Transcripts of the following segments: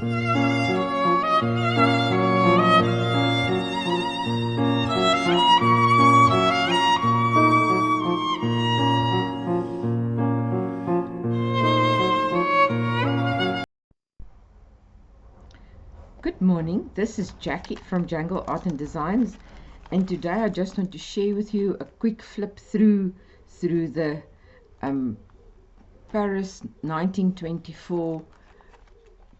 Good morning, this is Jackie from Jungle Art and Designs, and today I just want to share with you a quick flip through the Paris 1924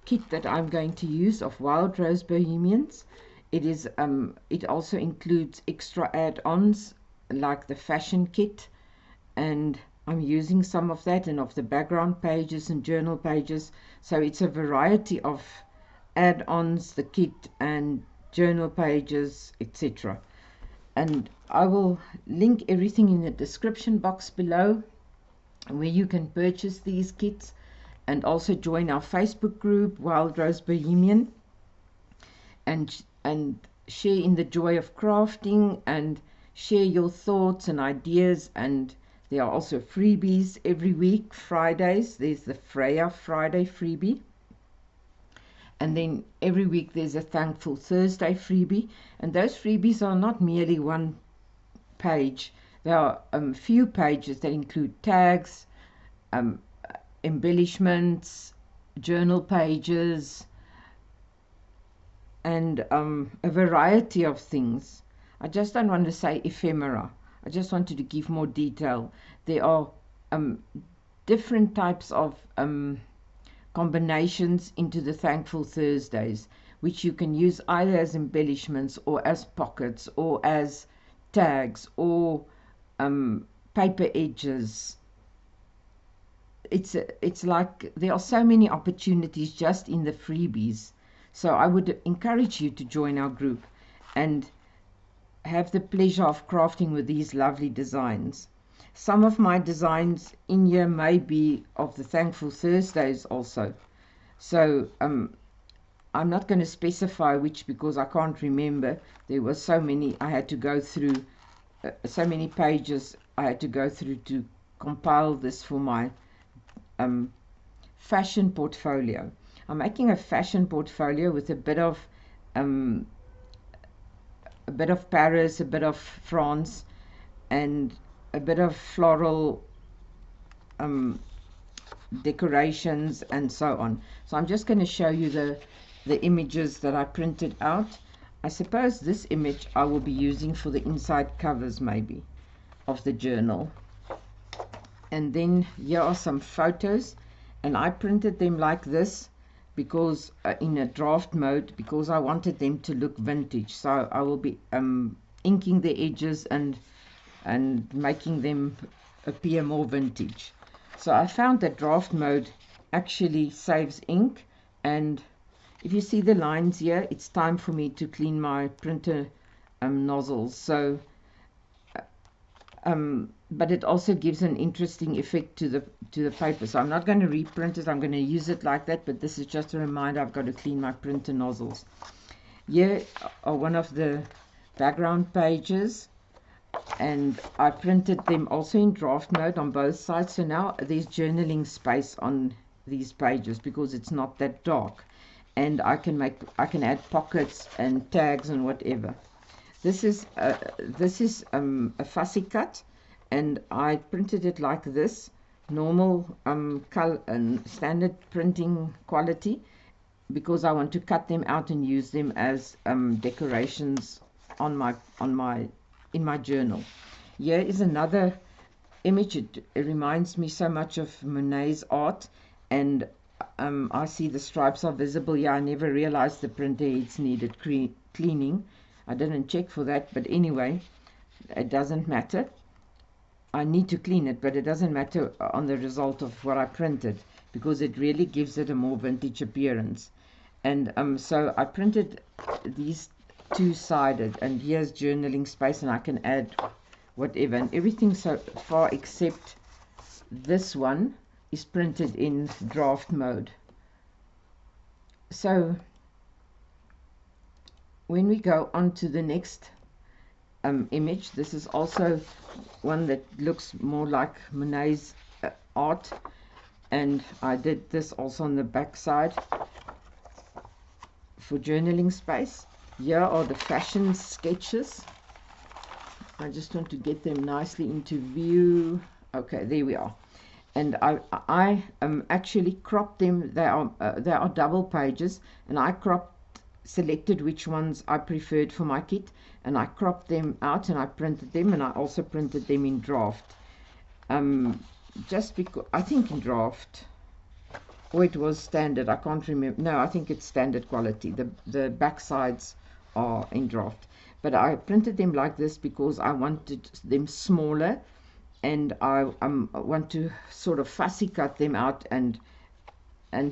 kit that I'm going to use of Wild Rose Bohemians. It also includes extra add-ons like the fashion kit, and I'm using some of that and of the background pages and journal pages, so it's a variety of add-ons, the kit and journal pages, etc. And I will link everything in the description box below where you can purchase these kits, and also join our Facebook group Wild Rose Bohemian and share in the joy of crafting and share your thoughts and ideas. And there are also freebies every week. Fridays there's the Freya Friday freebie, and then every week there's a Thankful Thursday freebie, and those freebies are not merely one page. There are a few pages that include tags, embellishments, journal pages, and a variety of things. I just don't want to say ephemera. I just wanted to give more detail. There are different types of combinations into the Thankful Thursdays, which you can use either as embellishments or as pockets or as tags or paper edges. It's like there are so many opportunities just in the freebies. So I would encourage you to join our group and have the pleasure of crafting with these lovely designs. Some of my designs in here may be of the Thankful Thursdays also. So I'm not going to specify which, because I can't remember. There were so many I had to go through, so many pages I had to go through to compile this for my fashion portfolio. I'm making a fashion portfolio with a bit of Paris, a bit of France, and a bit of floral decorations and so on. So I'm just going to show you the images that I printed out. I suppose this image I will be using for the inside covers maybe of the journal. And then here are some photos, and I printed them like this because in a draft mode, because I wanted them to look vintage. So I will be inking the edges and making them appear more vintage. So I found that draft mode actually saves ink, and if you see the lines here, it's time for me to clean my printer nozzles. So but it also gives an interesting effect to the paper. So I'm not going to reprint it, I'm going to use it like that, but this is just a reminder I've got to clean my printer nozzles. Here are one of the background pages, and I printed them also in draft mode on both sides. So now there's journaling space on these pages because it's not that dark, and I can add pockets and tags and whatever. This is a fussy cut, and I printed it like this, normal color and standard printing quality, because I want to cut them out and use them as decorations in my journal. Here is another image. It reminds me so much of Monet's art, and I see the stripes are visible here. I never realized the printer heads needed cleaning. I didn't check for that, but anyway, it doesn't matter. I need to clean it, but it doesn't matter on the result of what I printed, because it really gives it a more vintage appearance. And so I printed these two-sided, and here's journaling space, and I can add whatever, and everything so far except this one is printed in draft mode. So when we go on to the next image, this is also one that looks more like Monet's art, and I did this also on the back side. for journaling space. Here are the fashion sketches. I just want to get them nicely into view. Okay, there we are. And I actually cropped them. They are double pages, and I selected which ones I preferred for my kit, and I cropped them out and I printed them, and I also printed them in draft. Just because I think in draft, or it was standard. I can't remember. No, I think it's standard quality. The back sides are in draft, but I printed them like this because I wanted them smaller, and I want to sort of fussy cut them out and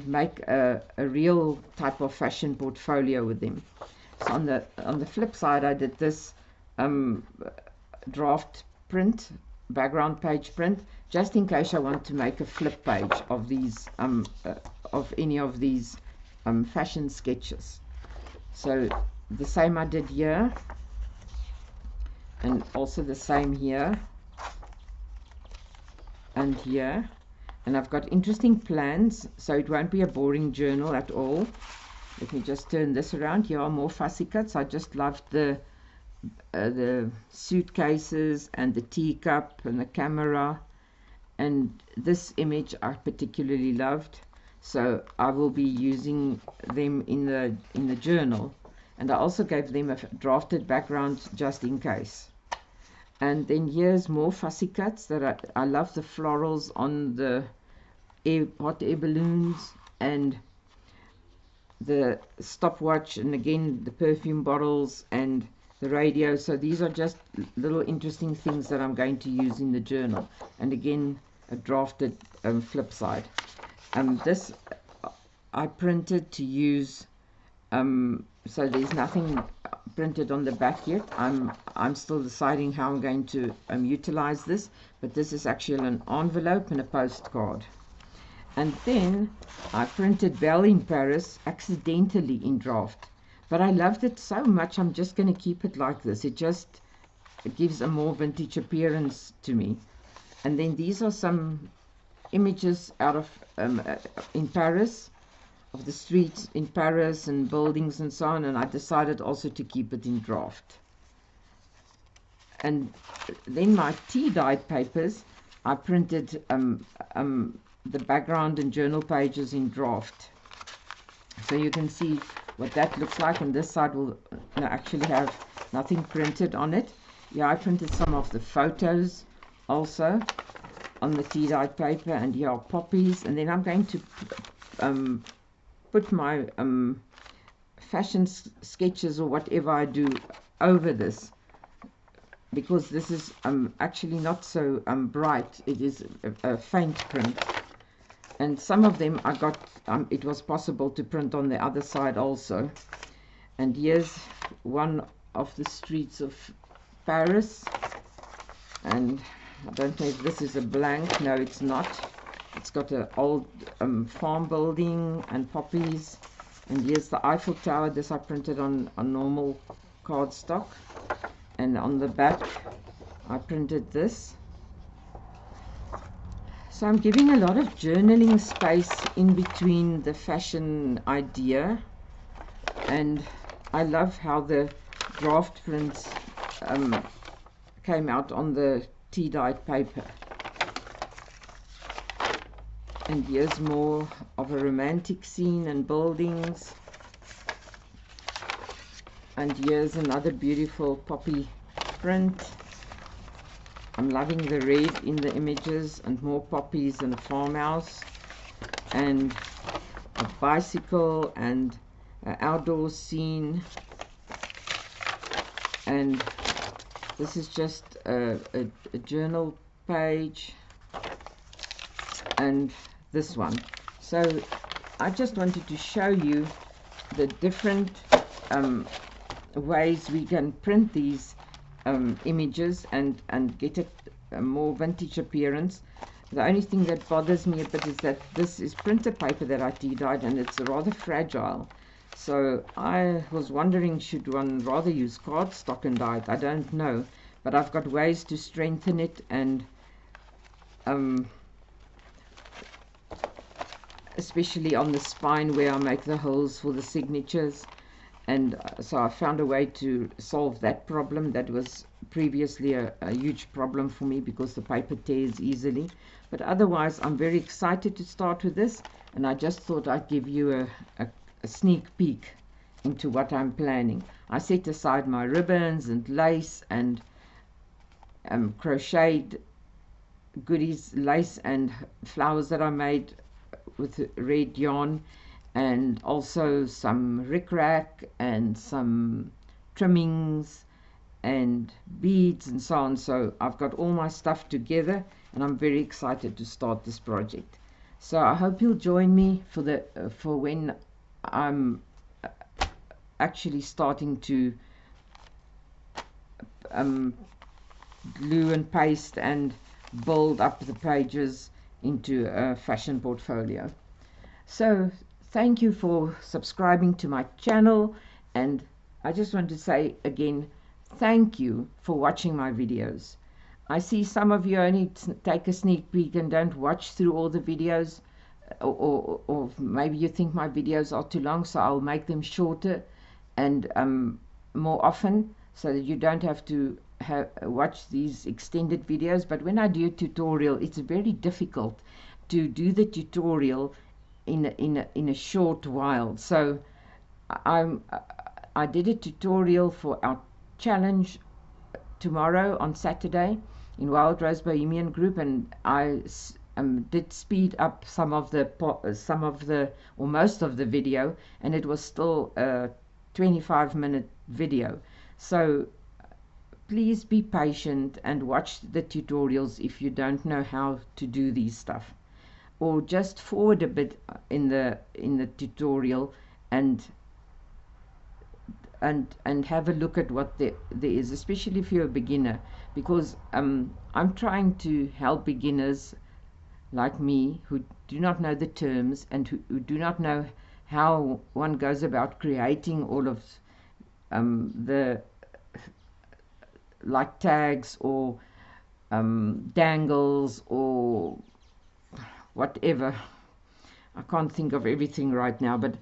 make a real type of fashion portfolio with them. So on the flip side, I did this draft print, background page print, just in case I want to make a flip page of these of any of these fashion sketches. So the same I did here, and also the same here and here. And I've got interesting plans, so it won't be a boring journal at all. Let me just turn this around. Here are more fussy cuts. I just loved the suitcases and the teacup and the camera, and this image I particularly loved, so I will be using them in the journal. And I also gave them a drafted background just in case. And then here's more fussy cuts that I love the florals on the hot air balloons and the stopwatch, and again the perfume bottles and the radio. So these are just little interesting things that I'm going to use in the journal. And again, a drafted flip side. This I printed to use, so there's nothing printed on the back yet. I'm still deciding how I'm going to utilize this, but this is actually an envelope and a postcard. And then I printed Belle in Paris accidentally in draft, but I loved it so much I'm just going to keep it like this. It gives a more vintage appearance to me. And then these are some images out of in Paris, of the streets in Paris and buildings and so on, and I decided also to keep it in draft. And then my tea-dyed papers, I printed the background and journal pages in draft. So you can see what that looks like, and this side will actually have nothing printed on it. Yeah, I printed some of the photos also on the tea-dyed paper, and here are poppies. And then I'm going to put my fashion sketches or whatever I do over this, because this is actually not so bright. It is a faint print, and some of them I got it was possible to print on the other side also. And here's one of the streets of Paris, and I don't know if this is a blank. No, it's not. It's got an old farm building and poppies. And here's the Eiffel Tower. This I printed on normal cardstock. And on the back I printed this. So I'm giving a lot of journaling space in between the fashion idea. And I love how the draft prints came out on the tea-dyed paper. And here's more of a romantic scene and buildings. And here's another beautiful poppy print. I'm loving the red in the images, and more poppies and a farmhouse and a bicycle and an outdoor scene. And this is just a journal page, and this one. So I just wanted to show you the different ways we can print these images and get it a more vintage appearance. The only thing that bothers me a bit is that this is printer paper that I tea-dyed, and it's rather fragile. So I was wondering, should one rather use cardstock and dye it? I don't know, but I've got ways to strengthen it, and especially on the spine where I make the holes for the signatures. and so I found a way to solve that problem that was previously a huge problem for me because the paper tears easily. But otherwise, I'm very excited to start with this, and I just thought I'd give you a sneak peek into what I'm planning. I set aside my ribbons and lace and crocheted goodies, lace and flowers that I made with red yarn, and also some rickrack and some trimmings and beads and so on. So I've got all my stuff together, and I'm very excited to start this project. So I hope you'll join me for when I'm actually starting to glue and paste and build up the pages into a fashion portfolio. So thank you for subscribing to my channel, and I just want to say again, thank you for watching my videos. I see some of you only take a sneak peek and don't watch through all the videos, or maybe you think my videos are too long, so I'll make them shorter and more often, so that you don't have to watch these extended videos. But when I do a tutorial, it's very difficult to do the tutorial in a short while. So I did a tutorial for our challenge tomorrow on Saturday in Wild Rose Bohemian group, and I did speed up some of the or most of the video, and it was still a 25-minute video. So please be patient and watch the tutorials if you don't know how to do these stuff, or just forward a bit in the tutorial and have a look at what there is, especially if you're a beginner, because I'm trying to help beginners like me who do not know the terms and who do not know how one goes about creating all of the like tags or dangles or whatever. I can't think of everything right now, but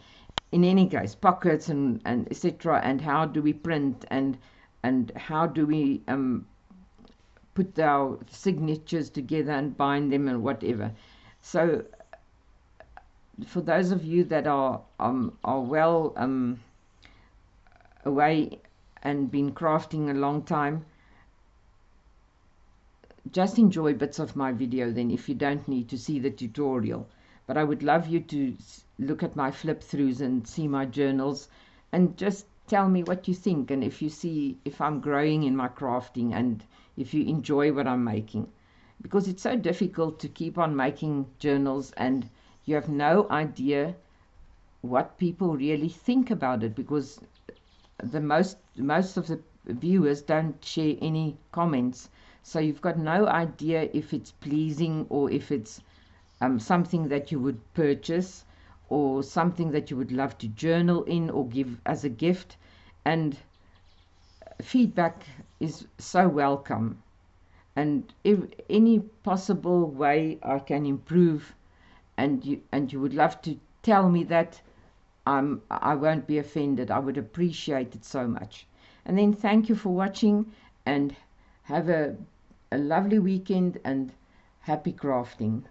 in any case, pockets and etc. And how do we print, and how do we put our signatures together and bind them and whatever. So for those of you that are well away and been crafting a long time, just enjoy bits of my video then, if you don't need to see the tutorial. But I would love you to look at my flip throughs and see my journals, and just tell me what you think, and if you see if I'm growing in my crafting, and if you enjoy what I'm making, because it's so difficult to keep on making journals and you have no idea what people really think about it, because the most of the viewers don't share any comments, so you've got no idea if it's pleasing or if it's something that you would purchase or something that you would love to journal in or give as a gift. And feedback is so welcome, and if any possible way I can improve and you would love to tell me that, I won't be offended. I would appreciate it so much. And then thank you for watching, and have a lovely weekend and happy crafting.